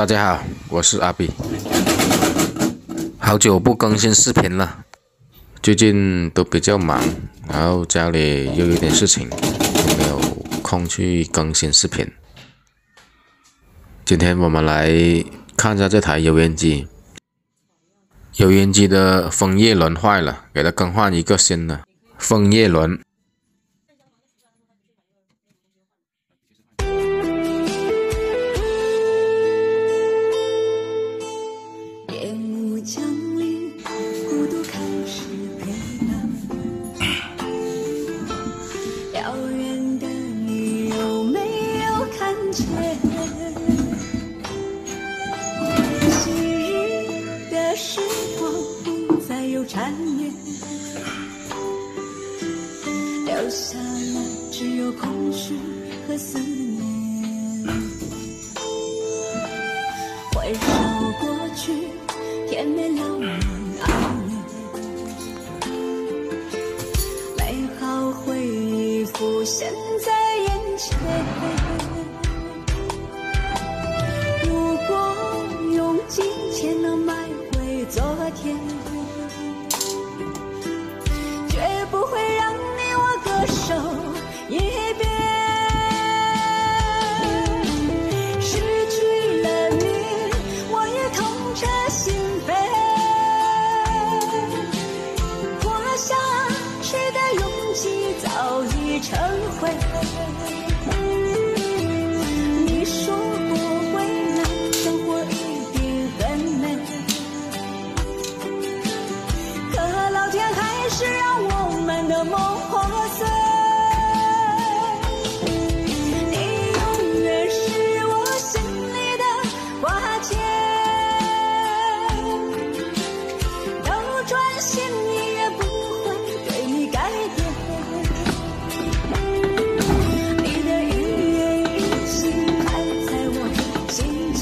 大家好，我是阿比，好久不更新视频了，最近都比较忙，然后家里又有点事情，都没有空去更新视频。今天我们来看一下这台油烟机，油烟机的风叶轮坏了，给它更换一个新的风叶轮。缠绵，留下来只有空虚和思念。回首过去，甜美浪漫爱恋，美好回忆浮现在眼前。如果用金钱能买回昨天，不会让你我割舍一遍，失去了你，我也痛彻心扉。活下去的勇气早已成灰。你说过未来生活一定很美，可老天还是让我们的梦破碎，你永远是我心里的挂牵，兜转心意也不会对你改变，你的一言一行还在我心间，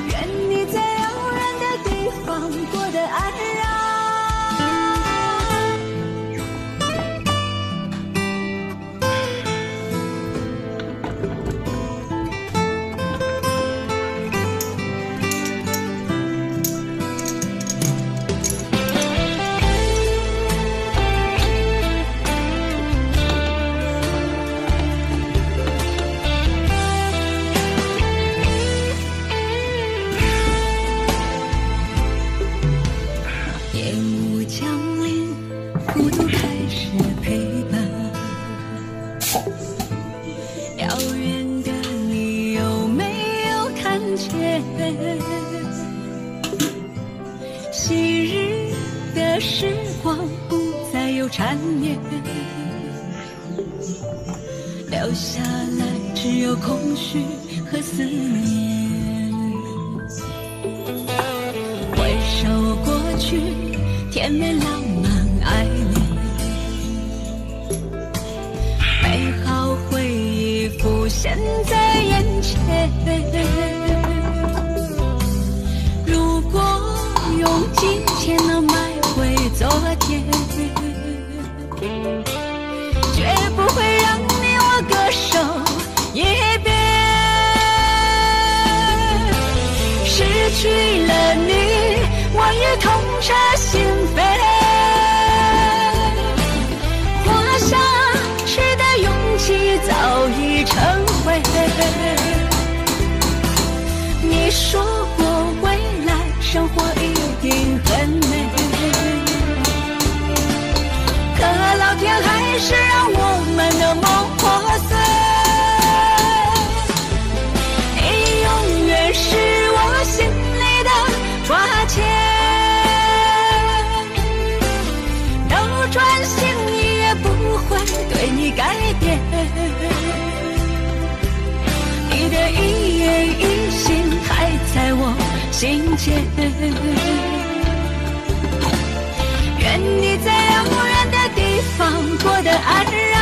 愿你在遥远的地方过得安然。夜幕降临，孤独开始陪伴。遥远的你有没有看见？昔日的时光不再有缠绵，留下来只有空虚和思念。回首过去，甜美浪漫爱恋，美好回忆浮现在眼前。如果用金钱能买回昨天，绝不会让你我割舍一遍，失去了你，我也痛彻心扉。活下去的勇气早已成灰。你说过未来生活一定很美，可老天还是让我们的梦破碎。你永远是我心里的挂牵，兜转心意也不会对你改变，你的一言一行还在我心间，愿你在遥远的地方过得安然。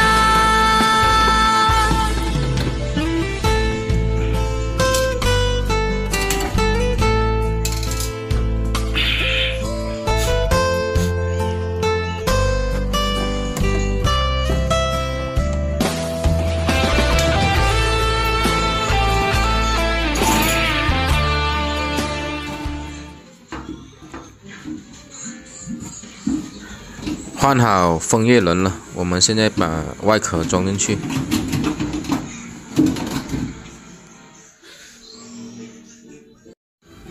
换好风叶轮了，我们现在把外壳装进去。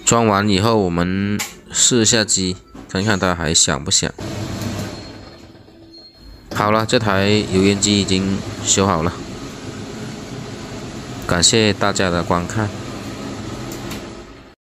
装完以后，我们试一下机，看看它还响不响。好了，这台油烟机已经修好了。感谢大家的观看。